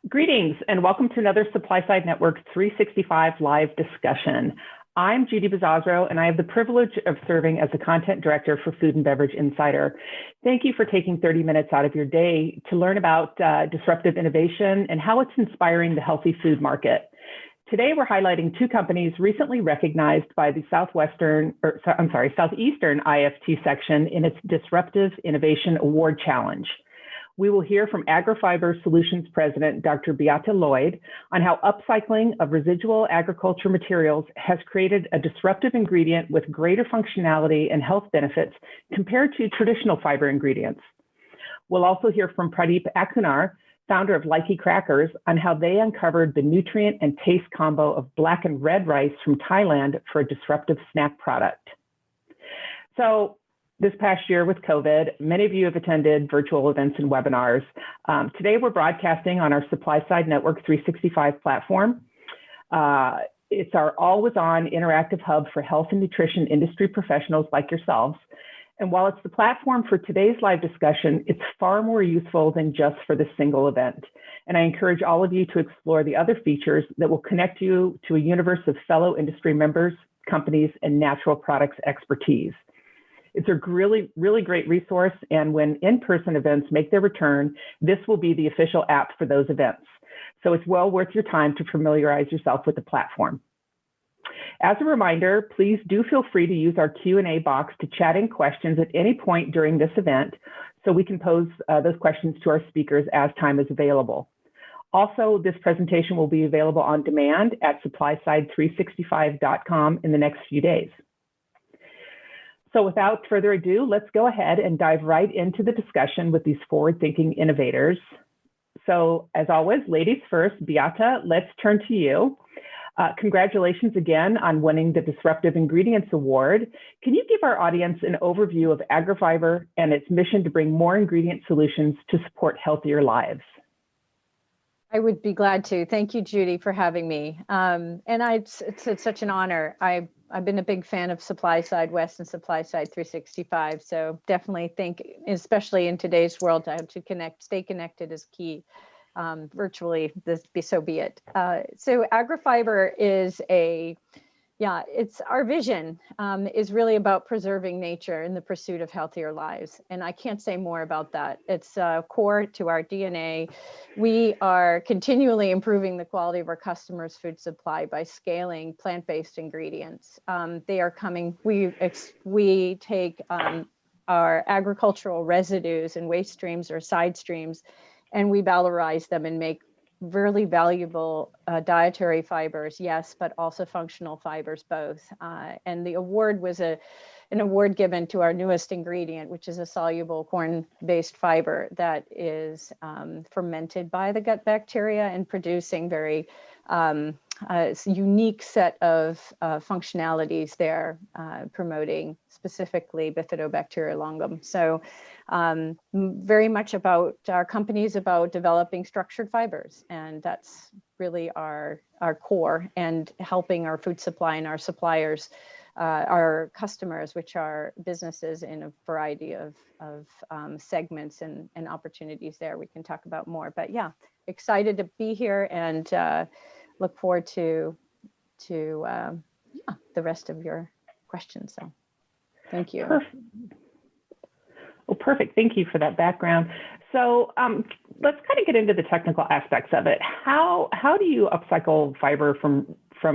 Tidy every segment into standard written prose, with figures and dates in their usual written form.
Greetings and welcome to another Supply Side Network 365 live discussion. I'm Judy Bizazro and I have the privilege of serving as the content director for Food and Beverage Insider. Thank you for taking 30 minutes out of your day to learn about disruptive innovation and how it's inspiring the healthy food market. Today, we're highlighting two companies recently recognized by the Southeastern IFT section in its Disruptive Innovation Award Challenge. We will hear from AgriFiber Solutions President, Dr. Beate Lloyd, on how upcycling of residual agriculture materials has created a disruptive ingredient with greater functionality and health benefits compared to traditional fiber ingredients. We'll also hear from Pradeep Akunar, founder of Likey Crackers, on how they uncovered the nutrient and taste combo of black and red rice from Thailand for a disruptive snack product. So, this past year with COVID, many of you have attended virtual events and webinars. Today, we're broadcasting on our Supply Side Network 365 platform. It's our always-on interactive hub for health and nutrition industry professionals like yourselves. And while it's the platform for today's live discussion, it's far more useful than just for this single event. And I encourage all of you to explore the other features that will connect you to a universe of fellow industry members, companies, and natural products expertise. It's a really, really great resource, and when in-person events make their return, this will be the official app for those events. So it's well worth your time to familiarize yourself with the platform. As a reminder, please do feel free to use our Q&A box to chat in questions at any point during this event, so we can pose those questions to our speakers as time is available. Also, this presentation will be available on demand at supplyside365.com in the next few days. So without further ado, let's go ahead and dive right into the discussion with these forward-thinking innovators. So as always, ladies first, Beate, let's turn to you. Congratulations again on winning the Disruptive Ingredients Award. Can you give our audience an overview of AgriFiber and its mission to bring more ingredient solutions to support healthier lives? I would be glad to. Thank you, Judy, for having me. It's such an honor. I've been a big fan of Supply Side West and Supply Side 365. So definitely think, especially in today's world, to stay connected is key. Virtually, so be it. So AgriFiber is it's our vision is really about preserving nature in the pursuit of healthier lives. And I can't say more about that. It's core to our DNA. We are continually improving the quality of our customers' food supply by scaling plant-based ingredients. They are coming, we take our agricultural residues and waste streams or side streams, and we valorize them and make really valuable dietary fibers, yes, but also functional fibers, both. And the award was an award given to our newest ingredient, which is a soluble corn-based fiber that is fermented by the gut bacteria and producing very unique set of functionalities there, promoting specifically Bifidobacteria longum. So very much about our company is about developing structured fibers, and that's really our core, and helping our food supply and our suppliers, our customers, which are businesses in a variety of segments and opportunities there. We can talk about more, but yeah, excited to be here and look forward to the rest of your questions. So thank you. Perfect. Well, perfect. Thank you for that background. So let's kind of get into the technical aspects of it. How do you upcycle fiber from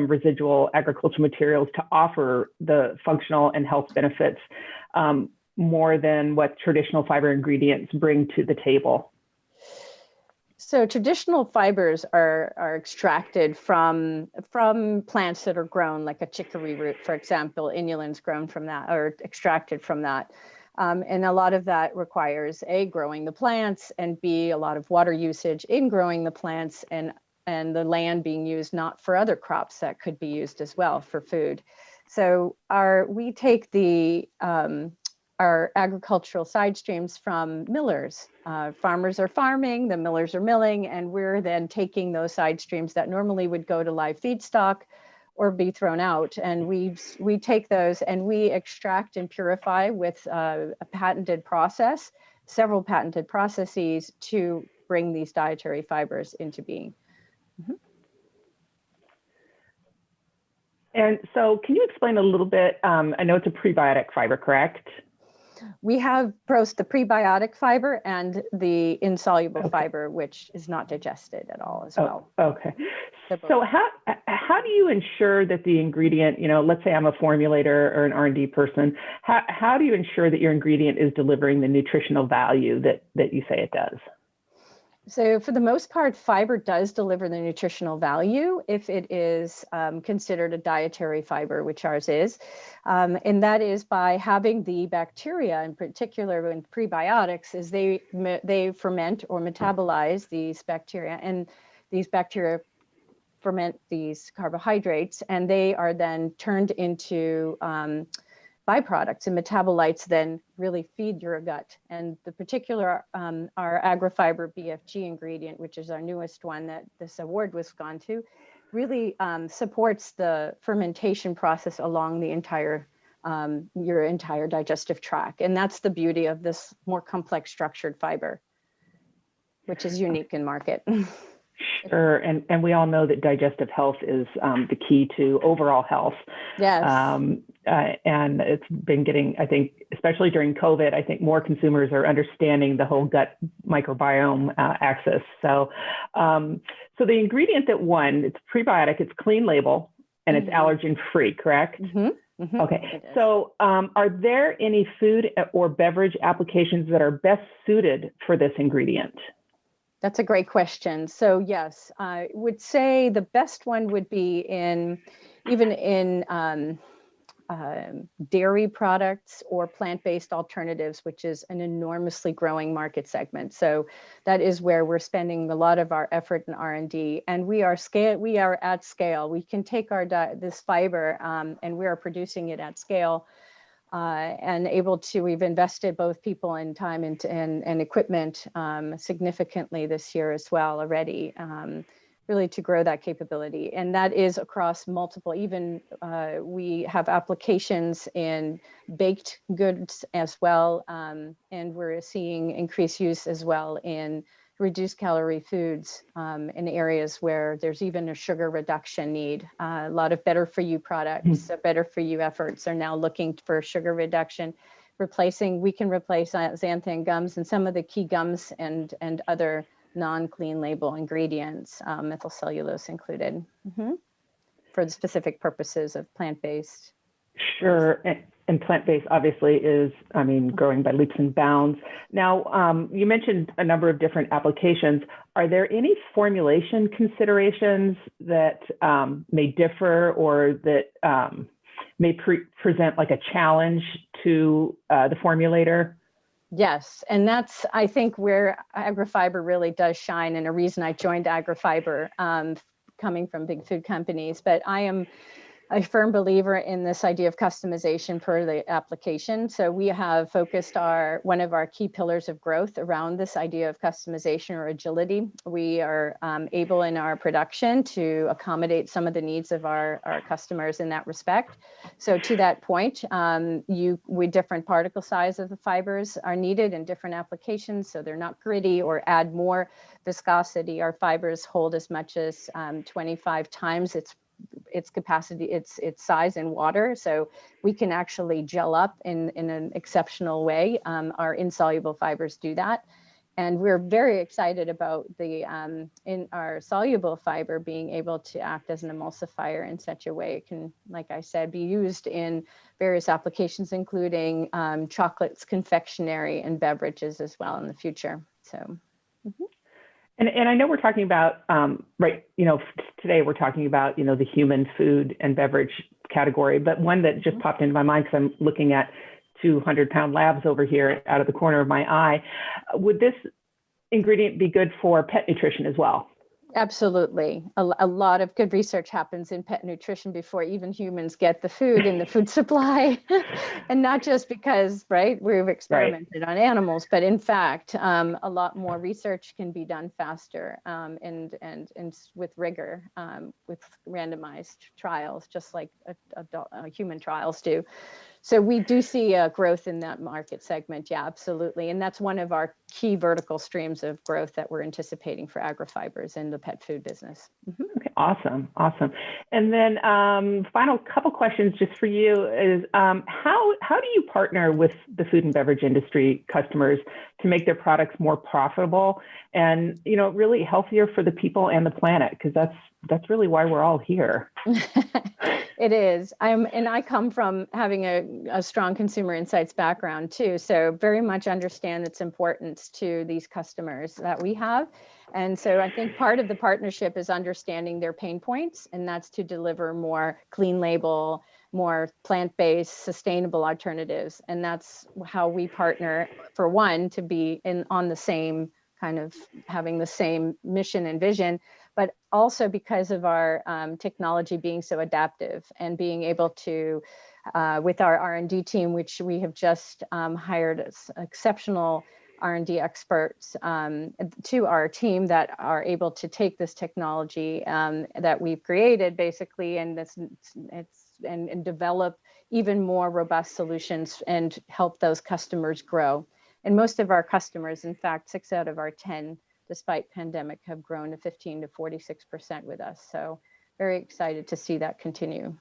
residual agricultural materials to offer the functional and health benefits more than what traditional fiber ingredients bring to the table? So traditional fibers are extracted from plants that are grown, like a chicory root, for example. Inulin's grown from that, or extracted from that. And a lot of that requires A, growing the plants, and B, a lot of water usage in growing the plants, and the land being used not for other crops that could be used as well for food. So we take our agricultural side streams from millers. Farmers are farming, the millers are milling, and we're then taking those side streams that normally would go to live feedstock or be thrown out. And we take those and we extract and purify with a patented process, several patented processes to bring these dietary fibers into being. Mhm. And so can you explain a little bit, I know it's a prebiotic fiber, correct? We have both the prebiotic fiber and the insoluble fiber, which is not digested at all as well. Okay. So how do you ensure that the ingredient, let's say I'm a formulator or an R&D person, how do you ensure that your ingredient is delivering the nutritional value that you say it does? So for the most part, fiber does deliver the nutritional value if it is considered a dietary fiber, which ours is. And that is by having the bacteria, in particular in prebiotics, is they ferment or metabolize these bacteria, and these bacteria ferment these carbohydrates, and they are then turned into byproducts and metabolites then really feed your gut. And the particular, our AgriFiber BFG ingredient, which is our newest one that this award was gone to, really supports the fermentation process along the your entire digestive tract. And that's the beauty of this more complex structured fiber, which is unique in market. Sure, and we all know that digestive health is the key to overall health. Yes. And it's been getting, I think, especially during COVID, I think more consumers are understanding the whole gut microbiome axis. So the ingredient that won, it's prebiotic, it's clean label, and it's allergen free, correct? Okay. So are there any food or beverage applications that are best suited for this ingredient? That's a great question. So yes, I would say the best one would be even in dairy products or plant-based alternatives, which is an enormously growing market segment. So that is where we're spending a lot of our effort in R&D, and we are at scale. We can take this fiber and we are producing it at scale. And we've invested both people and time and equipment significantly this year as well already, really to grow that capability. And that is across multiple, we have applications in baked goods as well. And we're seeing increased use as well in reduced calorie foods in areas where there's even a sugar reduction need. A lot of better for you products, better for you efforts are now looking for sugar reduction. We can replace xanthan gums and some of the key gums and other non-clean label ingredients, methylcellulose included, for the specific purposes of plant-based. Sure. And plant-based obviously is, growing by leaps and bounds. Now, you mentioned a number of different applications. Are there any formulation considerations that may differ or that may present like a challenge to the formulator? Yes, and that's, I think, where AgriFiber really does shine, and a reason I joined AgriFiber, coming from big food companies. But I am a firm believer in this idea of customization per the application. So we have focused one of our key pillars of growth around this idea of customization or agility. We are able in our production to accommodate some of the needs of our customers in that respect. So to that point, with different particle size of the fibers are needed in different applications. So they're not gritty or add more viscosity. Our fibers hold as much as 25 times its capacity, its size in water. So we can actually gel up in an exceptional way. Our insoluble fibers do that. And we're very excited about in our soluble fiber being able to act as an emulsifier in such a way it can, like I said, be used in various applications, including chocolates, confectionery, and beverages as well in the future. So. And I know we're talking about, today we're talking about, the human food and beverage category, but one that just popped into my mind because I'm looking at 200-pound labs over here out of the corner of my eye. Would this ingredient be good for pet nutrition as well? Absolutely. A lot of good research happens in pet nutrition before even humans get the food in the food supply. And not just because, we've experimented on animals, but in fact, a lot more research can be done faster and with rigor, with randomized trials, just like human trials do. So we do see a growth in that market segment. Yeah, absolutely. And that's one of our key vertical streams of growth that we're anticipating for AgriFibers in the pet food business. Mm-hmm. Okay, awesome. And then final couple questions just for you is how do you partner with the food and beverage industry customers to make their products more profitable and, you know, really healthier for the people and the planet? Because that's really why we're all here. It is. I come from having a strong consumer insights background too. So very much understand its importance to these customers that we have. And so I think part of the partnership is understanding their pain points, and that's to deliver more clean label, more plant-based, sustainable alternatives. And that's how we partner, for one, to be on the same kind of having the same mission and vision, but also because of our technology being so adaptive and being able to, with our R&D team, which we have just hired exceptional R&D experts to our team that are able to take this technology that we've created basically and develop even more robust solutions and help those customers grow. And most of our customers, in fact, 6 out of our 10, despite pandemic, have grown to 15 to 46% with us. So very excited to see that continue.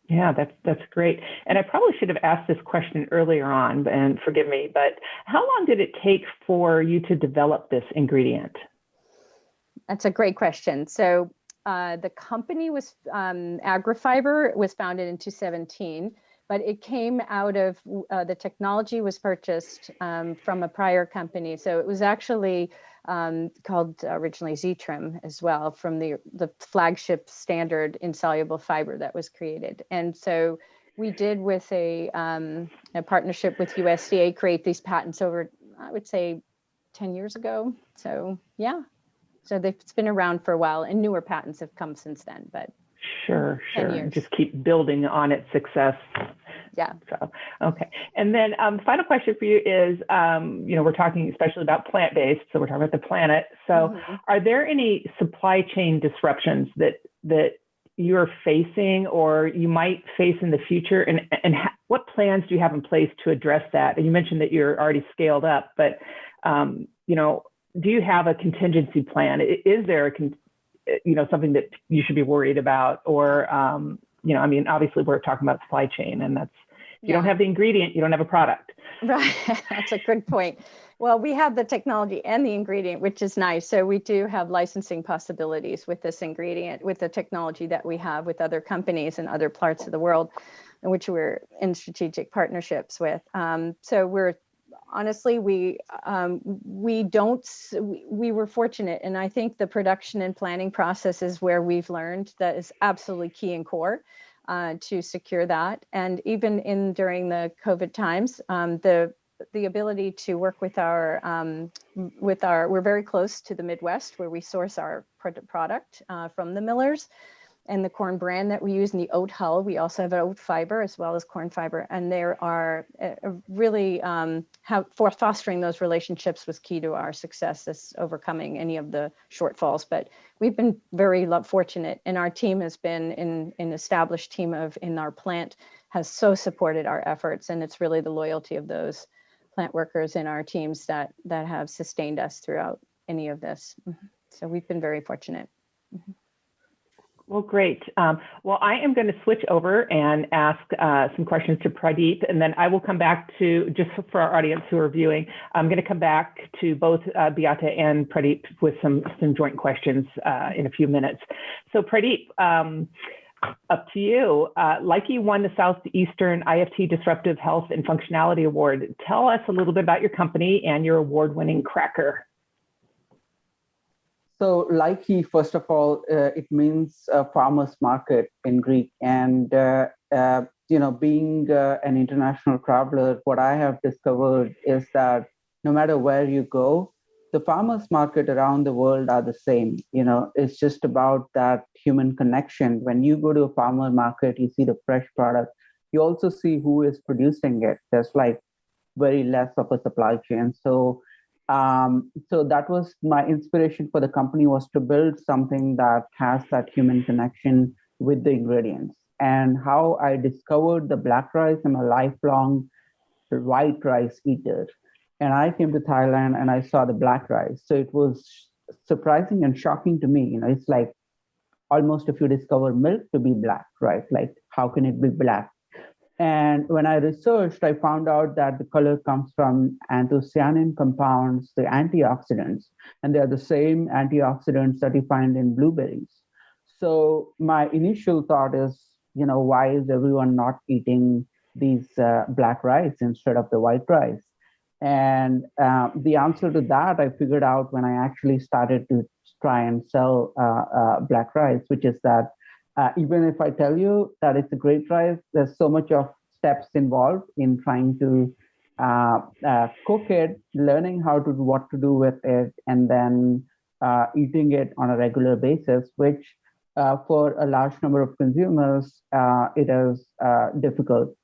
Yeah, that's great. And I probably should have asked this question earlier on, and forgive me, but how long did it take for you to develop this ingredient? That's a great question. So the company was, AgriFiber was founded in 2017, but it came out of, the technology was purchased from a prior company. So it was actually called originally Z-Trim as well, from the flagship standard insoluble fiber that was created. And so we did, with a partnership with USDA, create these patents over, I would say, 10 years ago. So yeah, so it's been around for a while, and newer patents have come since then, but Sure. 10 years. Just keep building on its success. Yeah. So, okay. And then final question for you is, you know, we're talking especially about plant-based, so we're talking about the planet. So are there any supply chain disruptions that you're facing or you might face in the future? And what plans do you have in place to address that? And you mentioned that you're already scaled up, but, you know, do you have a contingency plan? Is there something that you should be worried about? Or, you know, I mean, obviously we're talking about supply chain, and that's, if you don't have the ingredient, you don't have a product. Right. That's a good point. Well, we have the technology and the ingredient, which is nice. So we do have licensing possibilities with this ingredient, with the technology that we have with other companies in other parts of the world, in which we're in strategic partnerships with. So we're honestly, we were fortunate, and I think the production and planning process is where we've learned that is absolutely key and core to secure that. And even during the COVID times, the ability to work with we're very close to the Midwest, where we source our product from the millers, and the corn bran that we use in the oat hull. We also have oat fiber as well as corn fiber. And there are really fostering those relationships was key to our success, as overcoming any of the shortfalls. But we've been very fortunate, and our team has been an established team in our plant has so supported our efforts. And it's really the loyalty of those plant workers in our teams that have sustained us throughout any of this. So we've been very fortunate. Well, great. Well, I am going to switch over and ask some questions to Pradeep, and then I will come back to, just for our audience who are viewing, I'm going to come back to both Beate and Pradeep with some joint questions in a few minutes. So Pradeep, up to you. Likey won the Southeastern IFT Disruptive Health and Functionality Award. Tell us a little bit about your company and your award-winning cracker. So Likey, first of all, it means farmer's market in Greek. And, being an international traveler, what I have discovered is that no matter where you go, the farmer's market around the world are the same. You know, it's just about that human connection. When you go to a farmer market, you see the fresh product. You also see who is producing it. There's like very less of a supply chain. So that was my inspiration for the company, was to build something that has that human connection with the ingredients. and how I discovered the black rice. I'm a lifelong white rice eater. And I came to Thailand and I saw the black rice. So it was surprising and shocking to me. It's like almost if you discover milk to be black, right? Like, how can it be black? And when I researched, I found out that the color comes from anthocyanin compounds, the antioxidants, and they are the same antioxidants that you find in blueberries. So my initial thought is, why is everyone not eating these black rice instead of the white rice? And the answer to that I figured out when I actually started to try and sell black rice, which is that even if I tell you that it's a great rice, there's so much of steps involved in trying to cook it, learning what to do with it, and then eating it on a regular basis, which for a large number of consumers, it is difficult.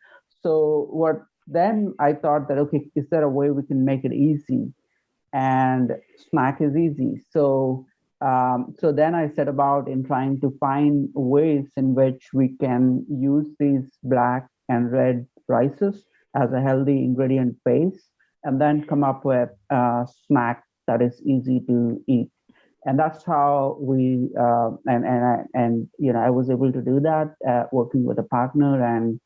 So then I thought that, okay, is there a way we can make it easy? And snack is easy. So then I set about in trying to find ways in which we can use these black and red rices as a healthy ingredient base, and then come up with a snack that is easy to eat. And that's how we I was able to do that working with a partner and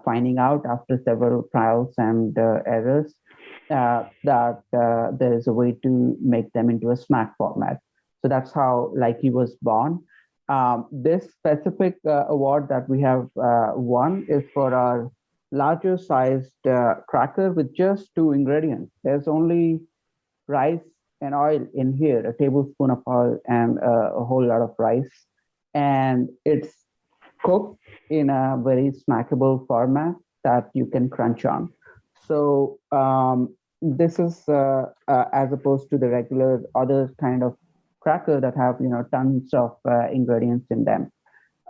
finding out after several trials and errors that there is a way to make them into a snack format. So that's how Likey was born. This specific award that we have won is for our larger sized cracker with just 2 ingredients. There's only rice and oil in here, a tablespoon of oil and a whole lot of rice. And it's cooked in a very snackable format that you can crunch on. So this is as opposed to the regular other kind of cracker that have tons of ingredients in them.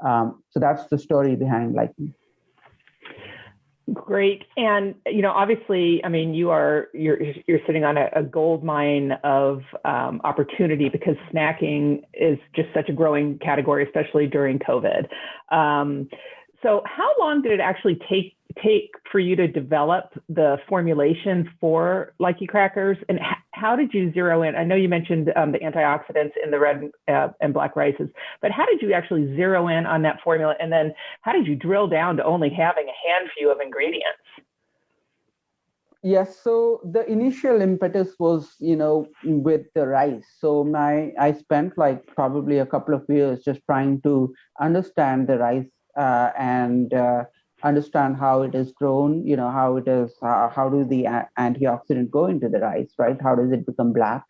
So that's the story behind Likey. Great. And obviously, I mean, you're sitting on a gold mine of opportunity, because snacking is just such a growing category, especially during COVID. So how long did it actually take for you to develop the formulation for Likey crackers, and how did you zero in? I know you mentioned the antioxidants in the red and black rices, but how did you actually zero in on that formula? And then how did you drill down to only having a handful of ingredients? Yes, so the initial impetus was, with the rice. So I spent like probably a couple of years just trying to understand the rice and understand how it is grown, how it is, how do the antioxidant go into the rice, right? How does it become black?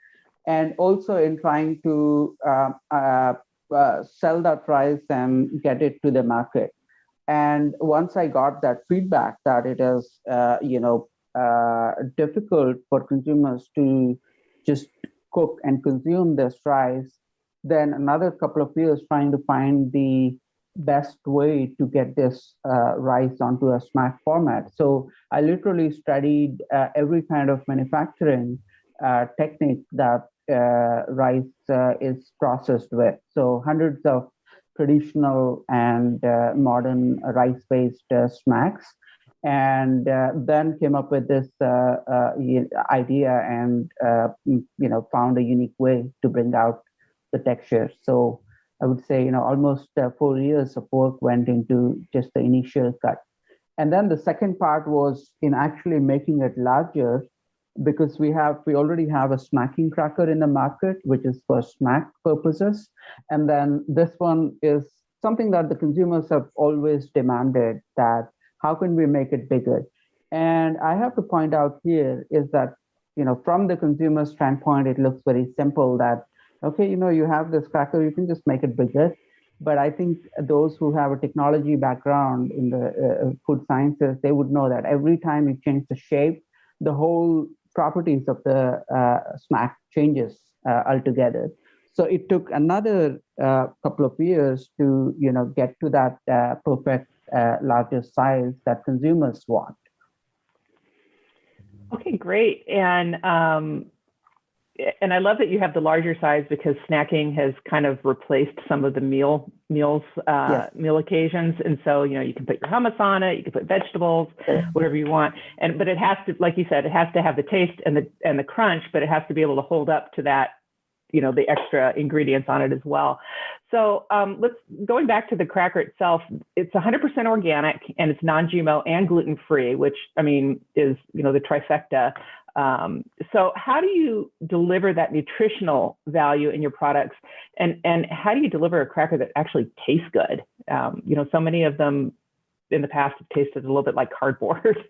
And also in trying to sell that rice and get it to the market. And once I got that feedback that it is, difficult for consumers to just cook and consume this rice, then another couple of years trying to find the best way to get this rice onto a snack format. So I literally studied every kind of manufacturing technique that rice is processed with. So hundreds of traditional and modern rice-based snacks, and then came up with this idea and found a unique way to bring out the texture. So I would say almost 4 years of work went into just the initial cut. And then the second part was in actually making it larger, because we already have a snacking cracker in the market, which is for snack purposes. And then this one is something that the consumers have always demanded, that how can we make it bigger? And I have to point out here is that, from the consumer standpoint, it looks very simple that, okay, you have this cracker, you can just make it bigger. But I think those who have a technology background in the food sciences, they would know that every time you change the shape, the whole properties of the snack changes altogether. So it took another couple of years to get to that perfect larger size that consumers want. Okay, great. And and I love that you have the larger size because snacking has kind of replaced some of the meal occasions. And so, you can put your hummus on it, you can put vegetables, whatever you want. But it has to, like you said, it has to have the taste and the crunch, but it has to be able to hold up to that, the extra ingredients on it as well. So going back to the cracker itself, it's 100% organic and it's non-GMO and gluten-free, which is, the trifecta. So how do you deliver that nutritional value in your products, and how do you deliver a cracker that actually tastes good? So many of them in the past have tasted a little bit like cardboard.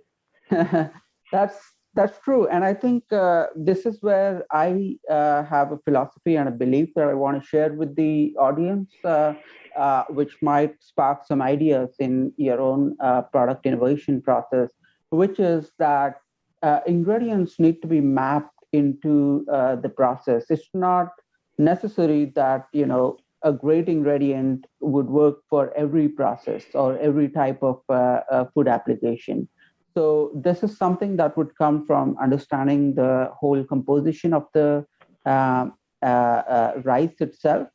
That's true, and I think this is where I have a philosophy and a belief that I want to share with the audience, which might spark some ideas in your own product innovation process, which is that ingredients need to be mapped into the process. It's not necessary that a great ingredient would work for every process or every type of food application. So this is something that would come from understanding the whole composition of the rice itself,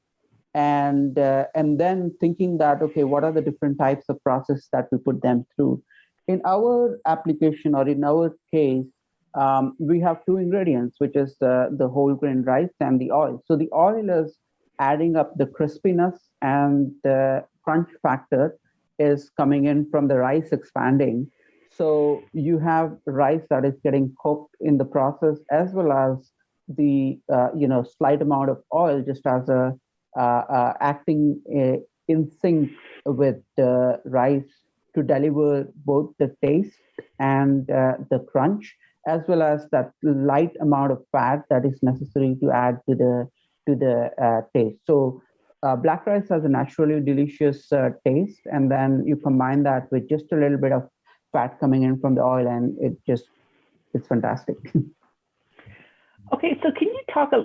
and then thinking that, okay, what are the different types of process that we put them through? In our application, or in our case, we have two ingredients, which is the whole grain rice and the oil. So the oil is adding up the crispiness, and the crunch factor is coming in from the rice expanding. So you have rice that is getting cooked in the process, as well as the slight amount of oil just as a acting in sync with the rice to deliver both the taste and the crunch, as well as that light amount of fat that is necessary to add to the taste. So black rice has a naturally delicious taste, and then you combine that with just a little bit of fat coming in from the oil, and it's fantastic. Okay, so can you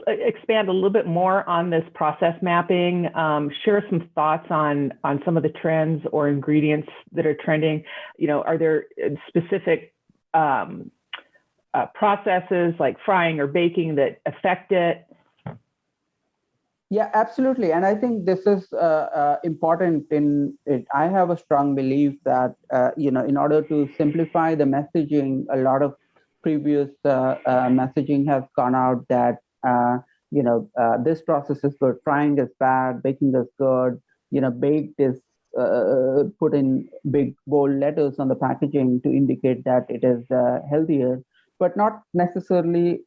expand a little bit more on this process mapping? Share some thoughts on some of the trends or ingredients that are trending. Are there specific processes like frying or baking that affect it? Yeah, absolutely. And I think this is important in it. I have a strong belief that, in order to simplify the messaging, a lot of previous messaging has gone out that, this process is good, frying is bad, baking is good, baked is put in big bold letters on the packaging to indicate that it is healthier, but not necessarily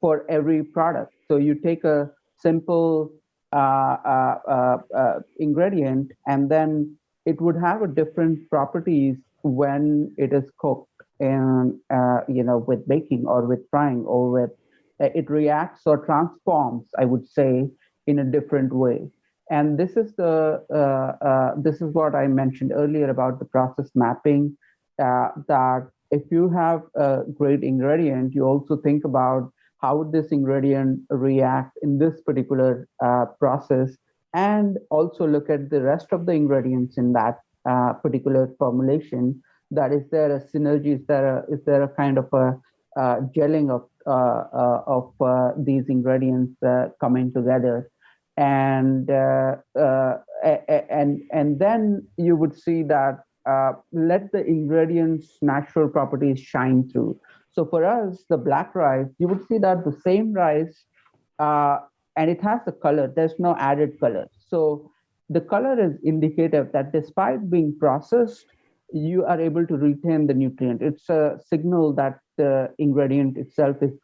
for every product. So you take a simple ingredient, and then it would have a different properties when it is cooked, and with baking or with frying, or with it reacts or transforms, I would say, in a different way. And this is what I mentioned earlier about the process mapping, that if you have a great ingredient, you also think about how would this ingredient react in this particular process, and also look at the rest of the ingredients in that particular formulation. That is there a synergy? Is there a kind of a gelling of these ingredients coming together? And then you would see that let the ingredients' natural properties shine through. So for us, the black rice, you would see that the same rice, and it has the color. There's no added color. So the color is indicative that despite being processed, you are able to retain the nutrient. It's a signal that the ingredient itself is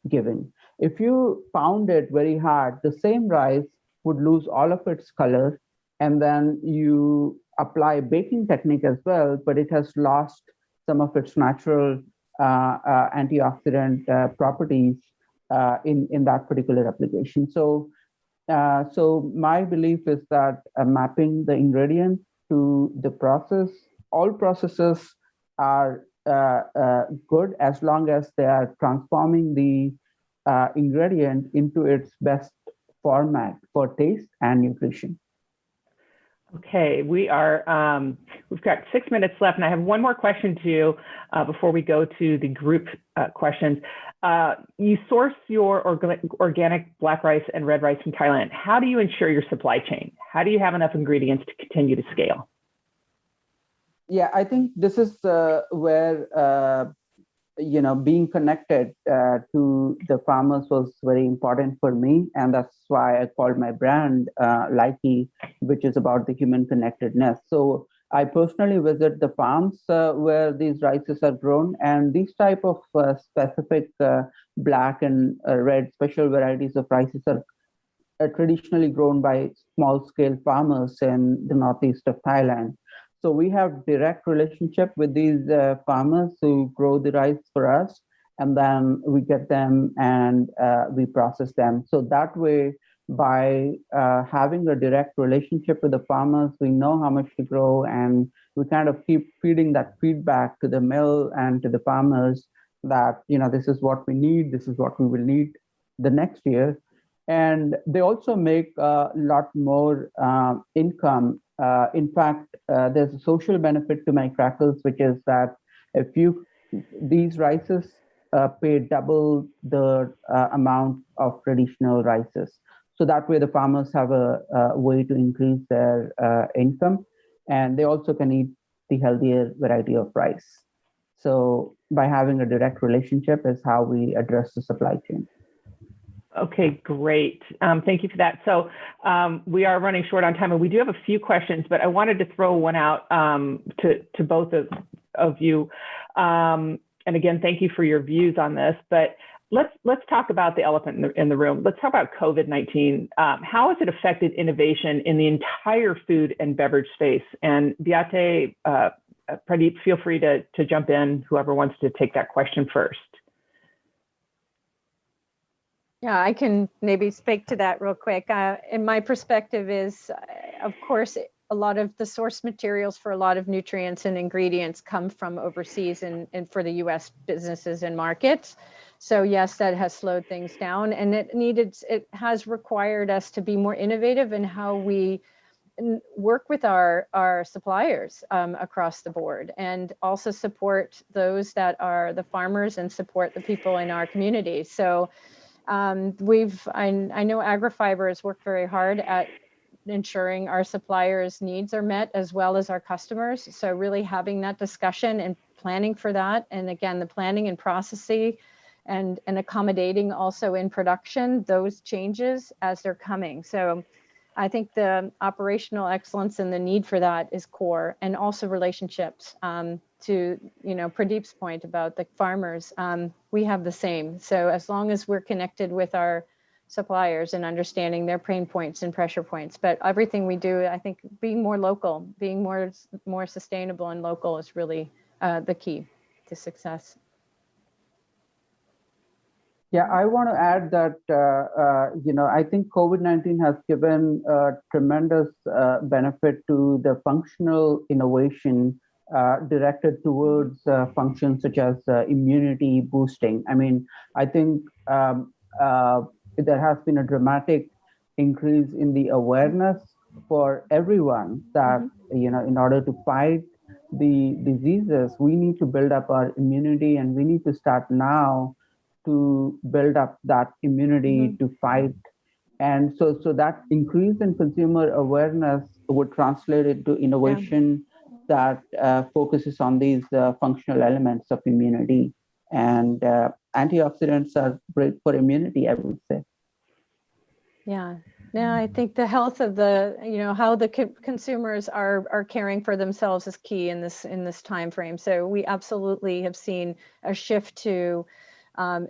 given. If you pound it very hard, the same rice would lose all of its color, and then you apply baking technique as well, but it has lost some of its natural antioxidant properties in that particular application. So my belief is that mapping the ingredient to the process, all processes are good as long as they are transforming the ingredient into its best format for taste and nutrition. Okay, we've got 6 minutes left, and I have one more question to you before we go to the group questions. You source your organic black rice and red rice from Thailand. How do you ensure your supply chain? How do you have enough ingredients to continue to scale? Yeah, I think this is where being connected to the farmers was very important for me, and that's why I called my brand Likey, which is about the human connectedness. So I personally visit the farms where these rices are grown, and these type of specific black and red special varieties of rices are traditionally grown by small scale farmers in the northeast of Thailand. So we have direct relationship with these farmers who grow the rice for us, and then we get them and we process them. So that way, by having a direct relationship with the farmers, we know how much to grow, and we kind of keep feeding that feedback to the mill and to the farmers that this is what we need, this is what we will need the next year. And they also make a lot more income. In fact, there's a social benefit to my crackers, which is that these rices pay double the amount of traditional rices. So that way the farmers have a way to increase their income, and they also can eat the healthier variety of rice. So by having a direct relationship is how we address the supply chain. Okay, great. Thank you for that. So we are running short on time, and we do have a few questions, but I wanted to throw one out to both of you. And again, thank you for your views on this. But let's talk about the elephant in the room. Let's talk about COVID-19. How has it affected innovation in the entire food and beverage space? And Beate, Pradeep, feel free to jump in, whoever wants to take that question first. Yeah, I can maybe speak to that real quick. And my perspective is, of course, a lot of the source materials for a lot of nutrients and ingredients come from overseas and for the US businesses and markets. So yes, that has slowed things down, and it has required us to be more innovative in how we work with our suppliers across the board, and also support those that are the farmers and support the people in our community. So I know AgriFiber has worked very hard at ensuring our suppliers' needs are met as well as our customers. So really having that discussion and planning for that. And again, the planning and processing and accommodating also in production, those changes as they're coming. So I think the operational excellence and the need for that is core, and also relationships. To Pradeep's point about the farmers, we have the same. So as long as we're connected with our suppliers and understanding their pain points and pressure points, but everything we do, I think being more local, being more sustainable and local is really the key to success. Yeah, I want to add that, I think COVID-19 has given a tremendous benefit to the functional innovation directed towards functions such as immunity boosting. I mean, I think there has been a dramatic increase in the awareness for everyone that, in order to fight the diseases, we need to build up our immunity, and we need to start now to build up that immunity to fight. And so that increase in consumer awareness would translate into innovation that focuses on these functional elements of immunity. And antioxidants are great for immunity, I would say. Yeah. Yeah, I think the health of how the consumers are caring for themselves is key in this time frame. So we absolutely have seen a shift to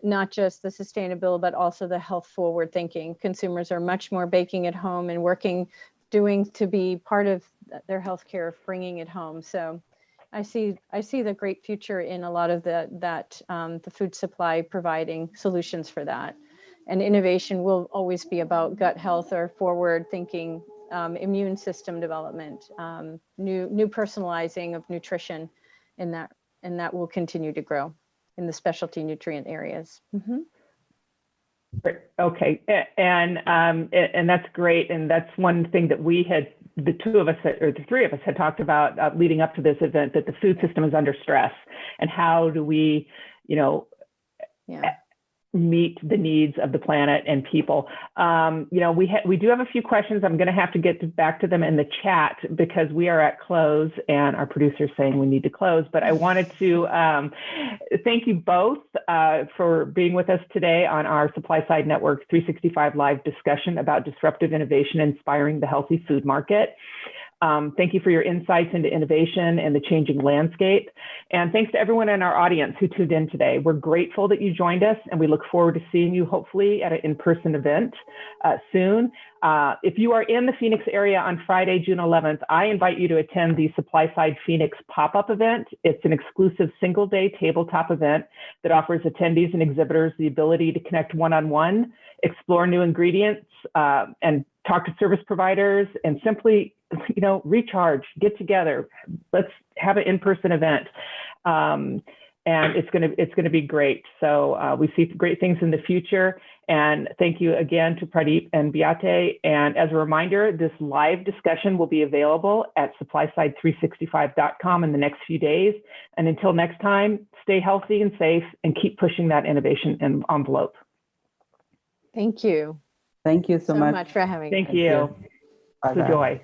not just the sustainability, but also the health forward thinking. Consumers are much more baking at home and doing to be part of their healthcare, bringing it home. So I see the great future in a lot of the food supply providing solutions for that. And innovation will always be about gut health or forward thinking, immune system development, new personalizing of nutrition, and that will continue to grow in the specialty nutrient areas. Okay, and that's great, and that's one thing that we had, the two of us, or the three of us had talked about leading up to this event, that the food system is under stress, and how do we, Yeah. meet the needs of the planet and people. We do have a few questions. I'm going to have to get back to them in the chat because we are at close and our producer is saying we need to close. But I wanted to thank you both for being with us today on our Supply Side Network 365 live discussion about disruptive innovation inspiring the healthy food market. Thank you for your insights into innovation and the changing landscape. And thanks to everyone in our audience who tuned in today. We're grateful that you joined us, and we look forward to seeing you hopefully at an in-person event soon. If you are in the Phoenix area on Friday, June 11th, I invite you to attend the Supply Side Phoenix pop-up event. It's an exclusive single-day tabletop event that offers attendees and exhibitors the ability to connect one-on-one, explore new ingredients, and talk to service providers, and simply recharge, get together. Let's have an in-person event. And it's going to be great. So we see great things in the future. And thank you again to Pradeep and Beate. And as a reminder, this live discussion will be available at supplyside365.com in the next few days. And until next time, stay healthy and safe and keep pushing that innovation envelope. Thank you. Thank you so much. much for having me. Thank you. It's a joy.